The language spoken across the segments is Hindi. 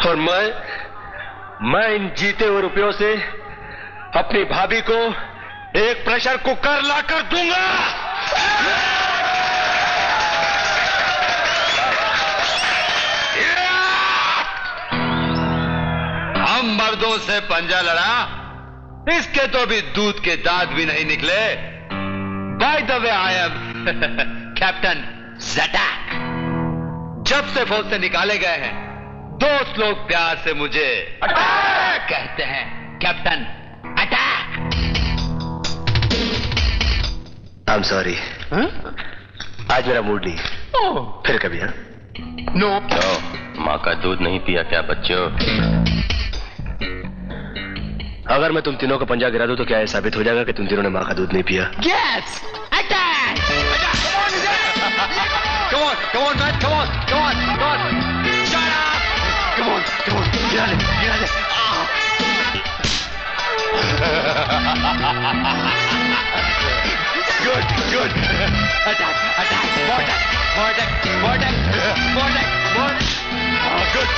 और मैं इन जीते हुए रुपयों से अपनी भाभी को एक प्रेशर कुकर लाकर दूंगा। हम मर्दों से पंजा लड़ा, इसके तो भी दूध के दांत भी नहीं निकले। By the way I am captain ज़ैटैक। जब से फौज से निकाले गए हैं, दोस्त लोग प्यार से मुझे अटैक कहते हैं। Captain attack. I am sorry, आज मेरा मूड नहीं। फिर कभी। हाँ नो। माँ का दूध नहीं पिया क्या बच्चों? अगर मैं तुम तीनों को पंजा गिरा दूं तो क्या यह साबित हो जाएगा कि तुम तीनों ने माँ का दूध नहीं पिया? Yes attack. Come on, come on, man, come on, come on, come on. Shut up. Come on, come on. गिरा ले, गिरा ले. Good, good. Attack, attack, more attack, more attack, more attack, more attack, more. Good.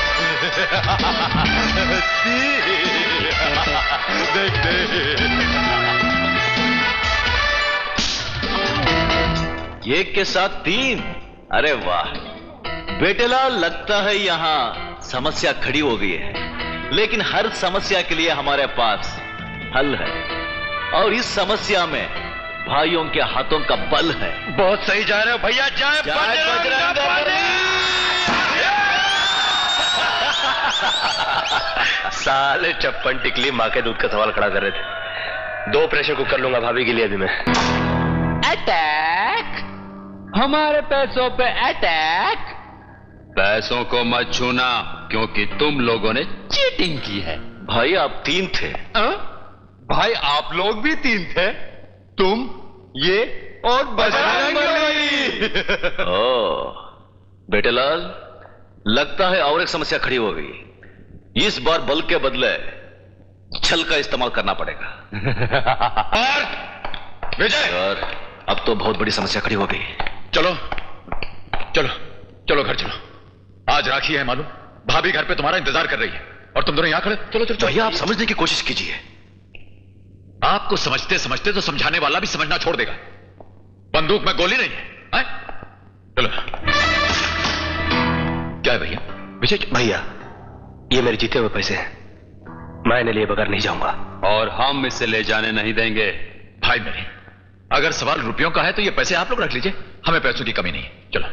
See, देख एक के साथ 3। अरे वाह बेटेलाल, लगता है यहां समस्या खड़ी हो गई है, लेकिन हर समस्या के लिए हमारे पास हल है, और इस समस्या में भाइयों के हाथों का बल है। बहुत सही जा रहे हो भैया। जय बजरंगबली। साले चप्पन टिकली माँ के दूध का सवाल खड़ा कर रहे थे। 2 प्रेशर कुकर लूंगा भाभी के लिए अभी मैं। अटैक। हमारे पैसों पे अटैक। पैसों को मत छूना, क्योंकि तुम लोगों ने चीटिंग की है। भाई आप 3 थे। भाई आप लोग भी 3 थे, तुम, ये और बजरंगबली। ओह बेटेलाल, लगता है और एक समस्या खड़ी हो गई। इस बार बल के बदले छल का इस्तेमाल करना पड़ेगा। और विजय, और अब तो बहुत बड़ी समस्या खड़ी हो गई। चलो चलो चलो घर चलो। आज राखी है मालूम, भाभी घर पे तुम्हारा इंतजार कर रही है और तुम दोनों यहां खड़े। चलो चलो भैया आप समझने की कोशिश कीजिए। आपको समझते समझते तो समझाने वाला भी समझना छोड़ देगा। बंदूक में गोली नहीं है? चलो। क्या है भैया? विजय भैया, ये मेरे जीते हुए पैसे हैं, मैं इन्हें लिए बगैर नहीं जाऊंगा। और हम इसे ले जाने नहीं देंगे। भाई मेरे, अगर सवाल रुपयों का है तो ये पैसे आप लोग रख लीजिए, हमें पैसों की कमी नहीं है। चलो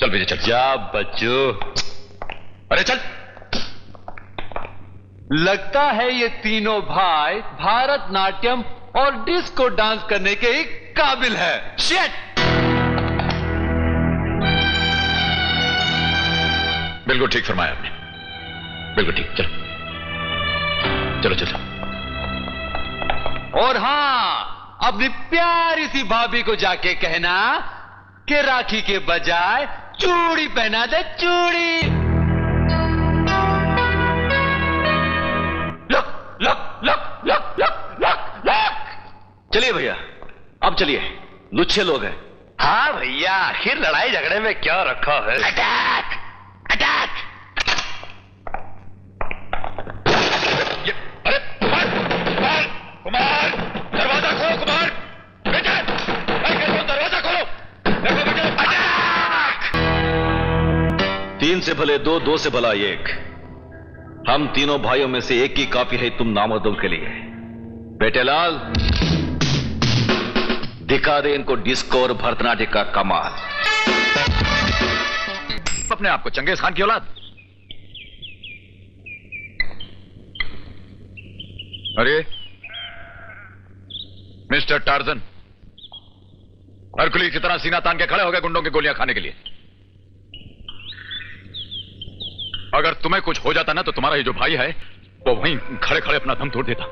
चल विजय, चल। जा बच्चों। अरे चल। लगता है ये तीनों भाई भारतनाट्यम और डिस्को डांस करने के ही काबिल है। शिट। बिल्कुल ठीक फरमाया आपने, बिल्कुल ठीक। चलो चलो चलो। और हां, अपनी प्यारी सी भाभी को जाके कहना कि राखी के बजाय चूड़ी पहना दे, चूड़ी। Luck luck luck luck luck luck luck. चलिए भैया, अब चलिए, लुच्छे लोग हैं। हाँ भैया, आखिर लड़ाई झगड़े में क्या रखा है? Attack attack. अरे कुमार, कुमार, कुमार, दरवाजा खोलो कुमार। बेटे, दरवाजा खोलो। देखो बेटे, अटैक। 3 से भले 2, 2 से भला 1। हम तीनों भाइयों में से एक ही काफी है तुम नामर्दों के लिए। बेटेलाल, दिखा दे इनको डिस्को और भरतनाट्यम का कमाल। अपने आप को चंगेज खान की औलाद। अरे मिस्टर टार्जन, हरकुली की तरह सीना तान के खड़े हो गए गुंडों की गोलियां खाने के लिए। अगर तुम्हें कुछ हो जाता ना तो तुम्हारा ये जो भाई है वो वहीं खड़े खड़े अपना दम तोड़ देता,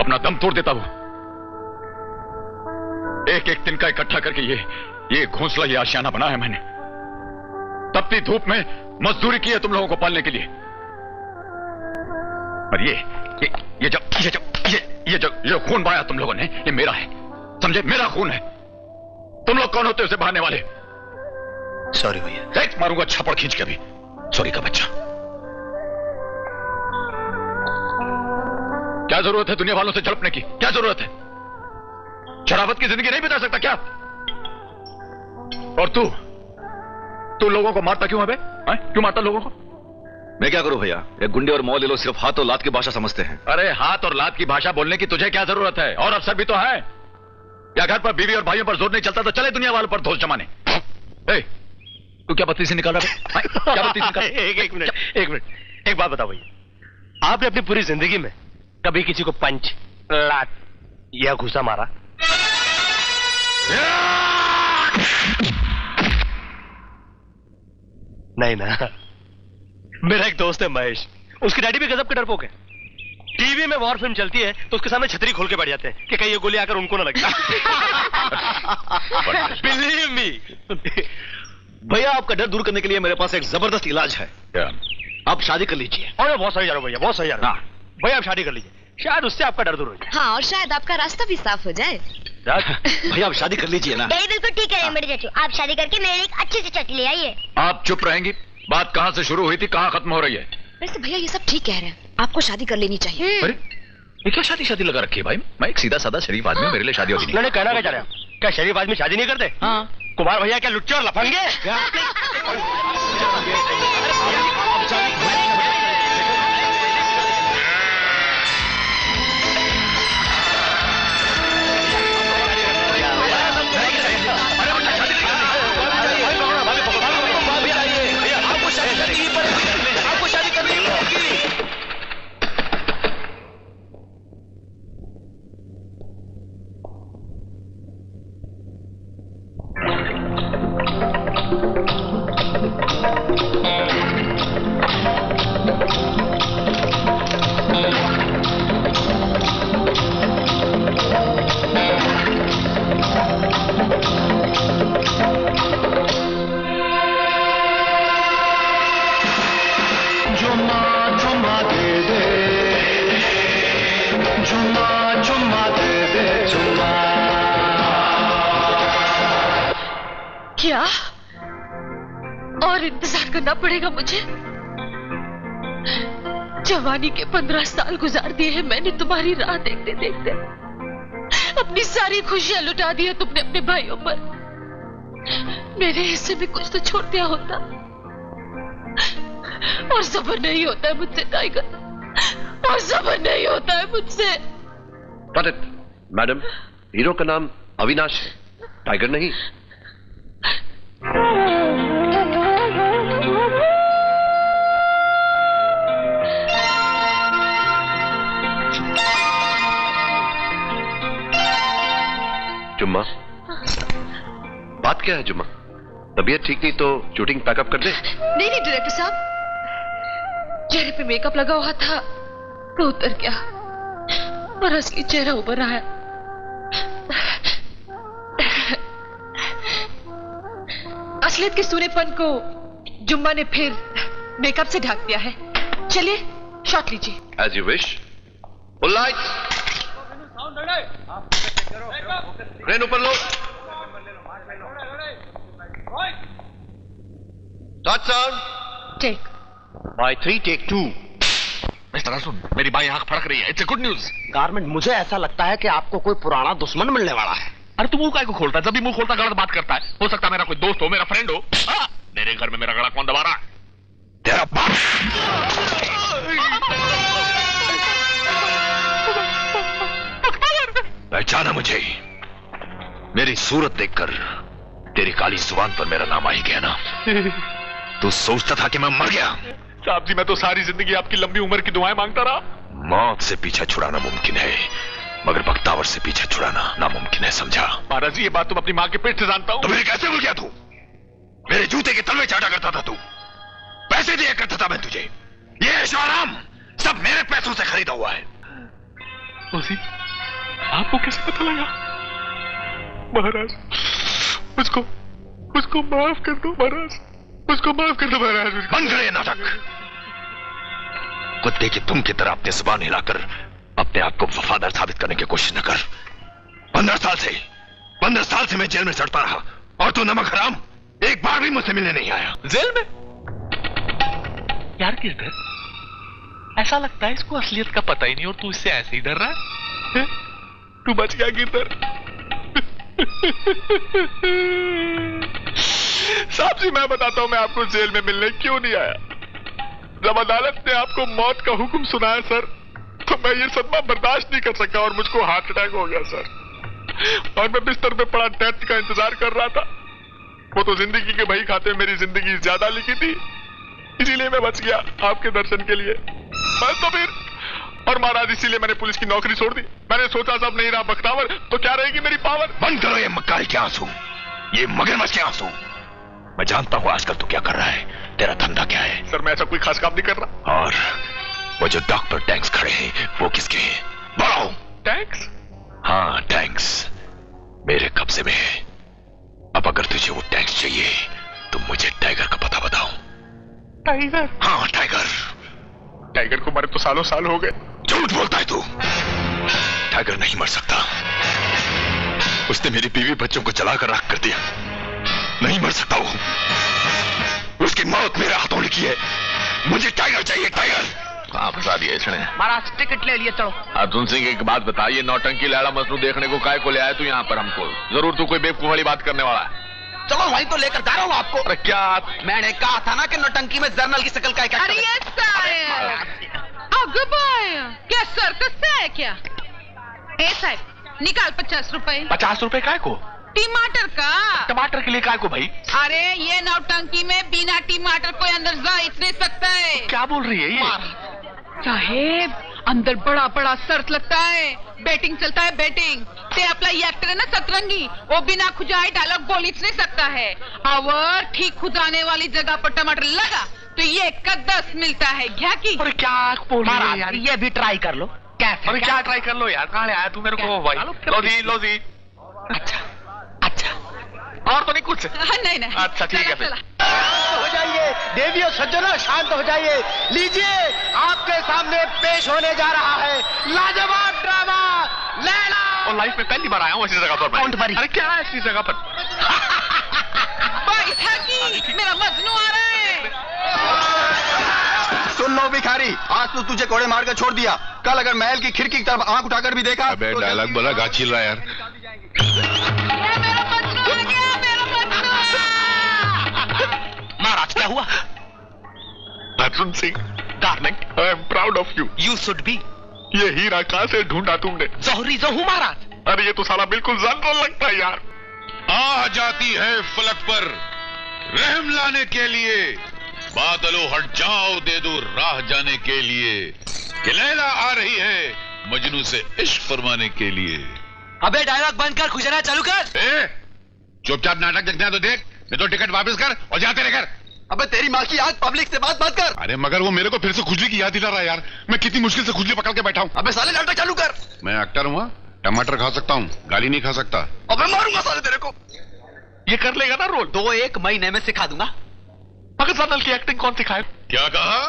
अपना दम तोड़ देता। वो एक एक तिनका इकट्ठा करके ये घोंसला, ये आशियाना बना है मैंने। तपती धूप में मजदूरी की है तुम लोगों को पालने के लिए। और ये जो खून बहाया तुम लोगों ने, ये मेरा है, समझे? मेरा खून है। तुम लोग कौन होते हो उसे बहाने वाले? सॉरी भैया। एक मारूंगा छप्पड़ खींच के अभी। सॉरी का बच्चा। क्या जरूरत है दुनिया वालों से झड़पने की? क्या जरूरत है? शराबत की जिंदगी नहीं बिता सकता क्या? और तू लोगों को मारता क्यों है बे? क्यों मारता लोगों को? मैं क्या करूं भैया, ये गुंडे और मौले लोग सिर्फ हाथ और लात की भाषा समझते हैं। अरे हाथ और लात की भाषा बोलने की तुझे क्या जरूरत है? और अफसर भी तो है। या घर पर बीवी और भाइयों पर जोर नहीं चलता तो चले दुनिया वालों पर धोस जमाने। तू क्या बत्ती से निकाल रहा है? क्या बत्ती से निकाल? एक मिनट, एक बात बताओ भैया, आपने अपनी पूरी जिंदगी में कभी किसी को पंच, लात या घुसा मारा? नहीं ना। मेरा एक दोस्त है महेश, उसकी डैडी भी गजब के डरपोक है। टीवी में वॉर फिल्म चलती है तो उसके सामने छतरी खोल के बैठ जाते हैं कि कहीं ये गोली आकर उनको ना लगे। Believe me. भैया आपका डर दूर करने के लिए मेरे पास एक जबरदस्त इलाज है। आप शादी कर लीजिए। अरे बहुत सही जा रहा भैया, बहुत सही जा रहा। भैया आप शादी कर लीजिए, शायद उससे आपका डर दूर हो जाए। हाँ, और शायद आपका रास्ता भी साफ हो जाए। भैया आप शादी कर लीजिए ना। डैडी बिल्कुल ठीक है मेरी चाचू, आप शादी करके मेरे लिए एक अच्छी सी चाची ले आइए। आप चुप रहेंगी? बात कहां से शुरू हुई थी, कहां खत्म हो रही है? वैसे भैया ये सब ठीक कह रहे हैं, आपको शादी कर लेनी चाहिए। अरे ये क्या शादी लगा रखी है भाई? मैं एक सीधा साधा शरीफ आदमी, मेरे लिए शादी होती नहीं। नहीं, कहना क्या चाह रहे हैं? क्या शरीफ आदमी शादी नहीं करते? हाँ। कुमार भैया क्या लुच्चे और लफंगे? क्या और इंतजार करना पड़ेगा मुझे? जवानी के 15 साल गुजार दिए हैं मैंने तुम्हारी राह देखते देखते। अपनी सारी खुशियां लुटा दी है तुमने अपने भाइयों पर। मेरे हिस्से में कुछ तो छोड़ दिया होता। और सब्र नहीं होता है मुझसे टाइगर, और सब्र नहीं होता है मुझसे। मैडम, हीरो का नाम अविनाश है, टाइगर नहीं। जुम्मा, बात क्या है जुम्मा? तबीयत ठीक नहीं तो शूटिंग पैकअप कर दे? नहीं नहीं डायरेक्टर साहब, चेहरे पे मेकअप लगा हुआ था तो उतर गया और असली चेहरा उभर आया। असलियत के सूनेपन को जुम्मा ने फिर मेकअप से ढक दिया है। चलिए शॉट लीजिए। As you wish. Full lights. Rain ऊपर लो। Start sound. Take by 3 take 2। Mister Arjun, मेरी बाई आंख फड़क रही है। It's a good news. Garment, मुझे ऐसा लगता है कि आपको कोई पुराना दुश्मन मिलने वाला है। अरे तू मुंह काय को खोलता है? जब भी मुंह खोलता गलत बात करता है। हो सकता है मेरा कोई दोस्त हो, मेरा फ्रेंड हो। मेरे घर में मेरा गला कौन दबा रहा है? तेरा बाप। पहचाना मुझे? मेरी सूरत देखकर तेरी काली जुबान पर मेरा नाम आ ही गया ना? तू सोचता था कि मैं मर गया? साहब जी, मैं तो सारी जिंदगी आपकी लंबी उम्र की दुआएं मांगता रहा। मौत से पीछा छुड़ाना मुमकिन है, मगर बख्तावर से पीछा छुड़ाना नामुमकिन है, समझा? महाराज जी, ये बात तुम अपनी मां के पेट से जानता हूं। तो मेरे कैसे भूल गया तू? मेरे जूते के तलवे चाटा करता था तू, पैसे दिया करता था मैं तुझे। ये ऐशो आराम सब मेरे पैसों से खरीदा हुआ है। आपको कैसे पता लगा? महाराज, मुझको माफ कर दो महाराज, मुझको माफ कर दो महाराज। बंद करे नाटक। कुत्ते की तुम की तरह अपनी जुबान हिलाकर अपने आप को वफादार साबित करने की कोशिश न कर। 15 साल से मैं जेल में सड़ता रहा और तू नमक हराम एक बार भी मुझसे मिलने नहीं आया। जेल में? यार किस डर? ऐसा लगता है इसको असलियत का पता ही नहीं और तू इससे ऐसे ही डर रहा है। तू बच गया गिरधर। साहब जी मैं बताता हूं, मैं आपको जेल में मिलने क्यों नहीं आया। जब अदालत ने आपको मौत का हुक्म सुनाया सर, तो मैं ये सदमा बर्दाश्त नहीं कर सका और मुझको हार्ट अटैक हो गया सर। और मैं बिस्तर पे पड़ा डेथ का इंतजार कर रहा था। वो तो जिंदगी के बही खाते मेरी जिंदगी ज्यादा लिखी थी, इसीलिए मैं बच गया आपके दर्शन के लिए। बस तो फिर, और महाराज इसीलिए मैंने पुलिस की नौकरी छोड़ दी। मैंने सोचा सब नहीं रहा बख्तावर तो क्या रहेगी मेरी पावर। बंद करो ये मक्कारी के आंसू, ये मगरमच्छ के आंसू। मैं जानता हूं आजकल तू क्या कर रहा है, तेरा धंधा क्या है। सर मैं ऐसा कोई खास काम नहीं कर रहा। और वो जो डॉक्टर टैंक्स खड़े हैं वो किसके हैं? बोलो। टैंक्स? हाँ टैंक्स मेरे कब्जे में है। अब अगर तुझे वो टैंक्स चाहिए तो मुझे टाइगर का पता बताओ। टाइगर? हाँ टाइगर। टाइगर को मरे तो सालों साल हो गए। झूठ बोलता है तू। टाइगर नहीं मर सकता, उसने मेरी बीवी बच्चों को जलाकर राख कर दिया। नहीं मर सकता वो, उसकी मौत मेरे हाथों लिखी है। मुझे टाइगर चाहिए, टाइगर। कहाँ फंसा दिया इसने? महाराज टिकट ले लिए, चलो। अर्जुन सिंह एक बात बताइए, नौटंकी लैला मजनू देखने को काय को ले आया तू यहाँ पर हमको? जरूर तू कोई बेवकूफ वाली बात करने वाला है। चलो वहीं तो लेकर जा रहा हूँ आपको। अरे क्या? मैंने कहा था ना कि नौटंकी में जर्नल की शक्ल का एक अरे ये क्या सर्कस से है क्या? ए साहब निकाल 50 रुपए। 50 रुपए काय को? टमाटर का। टमाटर के लिए काय को भाई? अरे ये नौटंकी में बिना टमाटर कोई अंदर जा नहीं सकता है। क्या बोल रही है ये? साहेब अंदर बड़ा बड़ा शर्त लगता है, बैटिंग चलता है बैटिंग। ते अपना ये एक्टर है ना सतरंगी, वो बिना खुजाए डायलॉग बोल ही नहीं सकता है। और ठीक खुदाने वाली जगह पर टमाटर लगा तो ये का 10 मिलता है। क्या की? अरे क्या बोल रही है यार? ये भी ट्राई कर लो। कैसे? अरे क्या ट्राई कर लो यार? कहाँ ले आया तू मेरे को भाई? लो जी। अच्छा अच्छा, और तो नहीं कुछ? नहीं नहीं। अच्छा ठीक है फिर। हो जाइए देवी और सज्जनों, शांत हो जाइए। लीजिए आपके सामने पेश होने जा रहा है लाजवाब ड्रामा लैला। और लाइफ में पहली बार आया हूँ ऐसी जगह पर। अरे क्या है ऐसी जगह पर? मेरा मजनू आ रहा है। सुन लो भिखारी, आज तो तुझे कोड़े मार कर छोड़ दिया, कल अगर महल की खिड़की की तरफ आंख उठाकर भी देखा। अबे डायलॉग बोला गा चिल रहा यार। मेरा मजनू आ गया, मेरा मजनू। महाराज क्या हुआ? Arjun Singh darling, I am proud of you. You should be. ये हीरा कहाँ से ढूंढा तुमने? जोहरी जोहू महाराज। अरे ये तो साला बिल्कुल जनरल लगता है यार। आ जाती है फलक पर रहम लाने के लिए, बादलों हट जाओ दे दो राह जाने के लिए, कि लैला आ रही है मजनू से इश्क फरमाने के लिए। अबे डायलॉग बंद कर, खुशरा चालू कर। चुपचाप नाटक देखना है तो देख, नहीं तो टिकट वापस कर और जाते रह कर। अबे तेरी माँ की आज पब्लिक से बात कर। अरे मगर वो मेरे को फिर से खुजली की याद दिला रहा है यार। मैं कितनी मुश्किल से खुजली पकड़ के बैठा हूँ। अबे साले नाटक चालू कर। मैं एक्टर हूँ, टमाटर खा सकता हूँ, गाली नहीं खा सकता। अबे मारूंगा साले तेरे को। ये कर लेगा ना रोल? 2-1 महीने में सिखा दूंगा। पाकिस्तान की एक्टिंग कौन सिखाए? क्या कहा?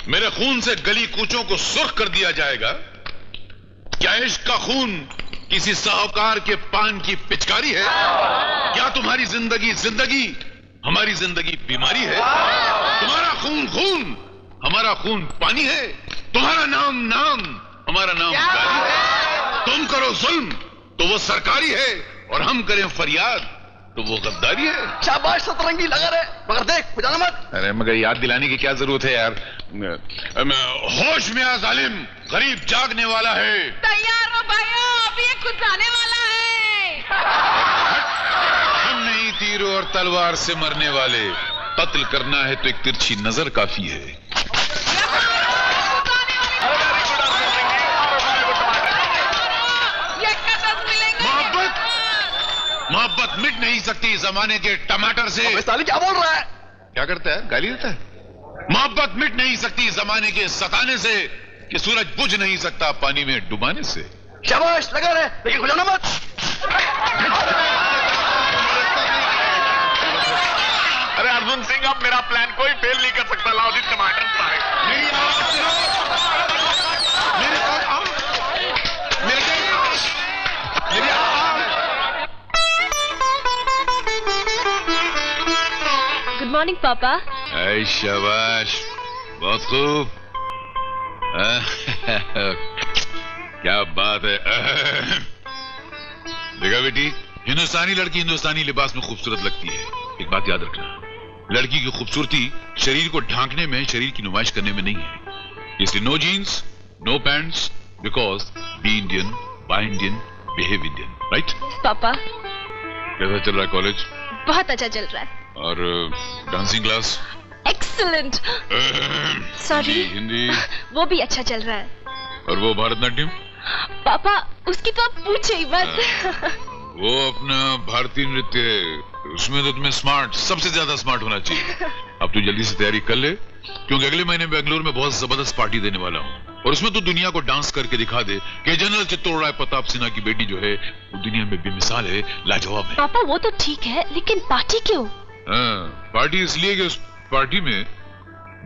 मेरे खून से गली कूचों को सुर्ख कर दिया जाएगा? क्या इश्क का खून किसी साहूकार के पान की पिचकारी है? क्या तुम्हारी जिंदगी जिंदगी, हमारी जिंदगी बीमारी है? तुम्हारा खून खून, हमारा खून पानी है। तुम्हारा नाम नाम, हमारा नाम गाली है। तुम करो जुल्म तो वो सरकारी है, और हम करें फरियाद तो वो गद्दारी है। शाबाश सतरंगी लगा रहे, मगर देख खुजाना मत। अरे मगर याद दिलाने की क्या जरूरत है यार। होश में आ जालिम, गरीब जागने वाला है। तैयार हो भाइयों, अभी ये कुछ आने वाला है। हम नहीं तीरों और तलवार से मरने वाले, कत्ल करना है तो एक तिरछी नजर काफी है। मोहब्बत मिट नहीं सकती जमाने के टमाटर से। साले क्या बोल रहा है? क्या करता है? गाली देता है। मोहब्बत मिट नहीं सकती जमाने के सताने से, कि सूरज बुझ नहीं सकता पानी में डुबाने से। शाबाश लगा रहे, लेकिन खुजाना मत। अरे अर्जुन सिंह, अब मेरा प्लान कोई फेल नहीं कर सकता। लाओ जी टमाटर सारे। गुड मॉर्निंग पापा। शाबाश, बहुत खूब। क्या बात है। देखा बेटी, हिंदुस्तानी लड़की हिंदुस्तानी लिबास में खूबसूरत लगती है। एक बात याद रखना, लड़की की खूबसूरती शरीर को ढांकने में, शरीर की नुमाइश करने में नहीं है। इसलिए no jeans, no pants, because be Indian, buy Indian, behave Indian, right? पापा कैसा चल रहा है कॉलेज? बहुत अच्छा चल रहा है। और dancing class? Excellent. Sorry, Hindi वो भी अच्छा चल रहा है। और वो भरतनाट्यम? पापा उसकी तो आप पूछे ही मत। वो अपना भारतीय नृत्य है, उसमें तो तुम्हें स्मार्ट, सबसे ज्यादा स्मार्ट होना चाहिए। अब तू जल्दी से तैयारी कर ले, क्योंकि अगले महीने बेंगलुरु में बहुत जबरदस्त पार्टी देने वाला हूँ, और उसमें तो दुनिया को डांस करके दिखा दे कि जनरल चित्तौड़ राय प्रताप सिन्हा की बेटी जो है वो दुनिया में बेमिसाल है, लाजवाब है। पापा वो तो ठीक है, लेकिन पार्टी क्यों? हाँ, पार्टी इसलिए कि उस पार्टी में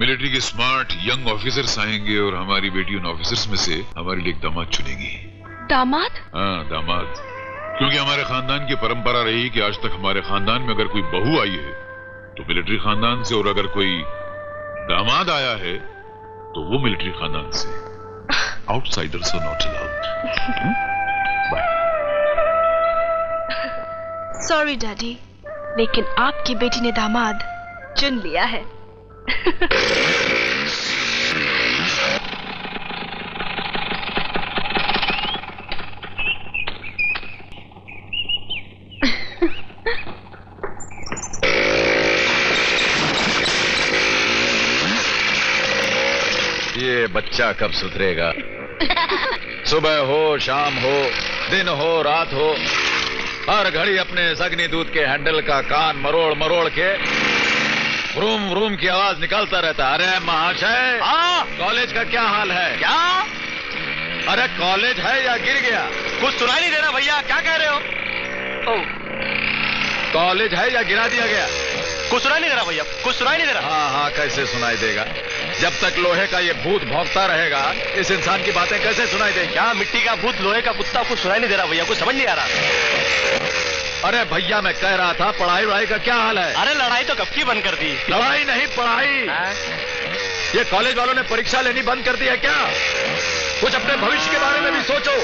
मिलिट्री के स्मार्ट यंग ऑफिसर्स आएंगे और हमारी बेटी उन ऑफिसर्स में से हमारे लिए एक दामाद चुनेगी। दामाद? हाँ, दामाद। क्योंकि हमारे खानदान की परंपरा रही कि आज तक हमारे खानदान में अगर कोई बहू आई है तो मिलिट्री खानदान से, और अगर कोई दामाद आया है तो वो मिलिट्री खानदान से। Outsiders are not allowed. Bye. Sorry daddy, लेकिन आपकी बेटी ने दामाद चुन लिया है। ये बच्चा कब सुधरेगा? सुबह हो, शाम हो, दिन हो, रात हो, हर घड़ी अपने सगनी दूध के हैंडल का कान मरोड़ मरोड़ के रूम रूम की आवाज निकालता रहता। अरे महाशय, कॉलेज का क्या हाल है? क्या? अरे कॉलेज है या गिर गया? कुछ सुनाई नहीं दे रहा भैया, क्या कह रहे हो? कॉलेज है या गिरा दिया गया? कुछ सुनाई नहीं दे रहा भैया, कुछ सुनाई नहीं दे रहा। हाँ, कैसे सुनाई देगा? जब तक लोहे का ये भूत भौंकता रहेगा, इस इंसान की बातें कैसे सुनाई देंगी? क्या मिट्टी का भूत, लोहे का कुत्ता, कुछ सुनाई नहीं दे रहा भैया, कुछ समझ नहीं आ रहा। अरे भैया, मैं कह रहा था पढ़ाई वढ़ाई का क्या हाल है? अरे लड़ाई तो कब की बंद कर दी। लड़ाई नहीं, पढ़ाई। ये कॉलेज वालों ने परीक्षा लेनी बंद कर दी है क्या? कुछ अपने भविष्य के बारे में भी सोचो।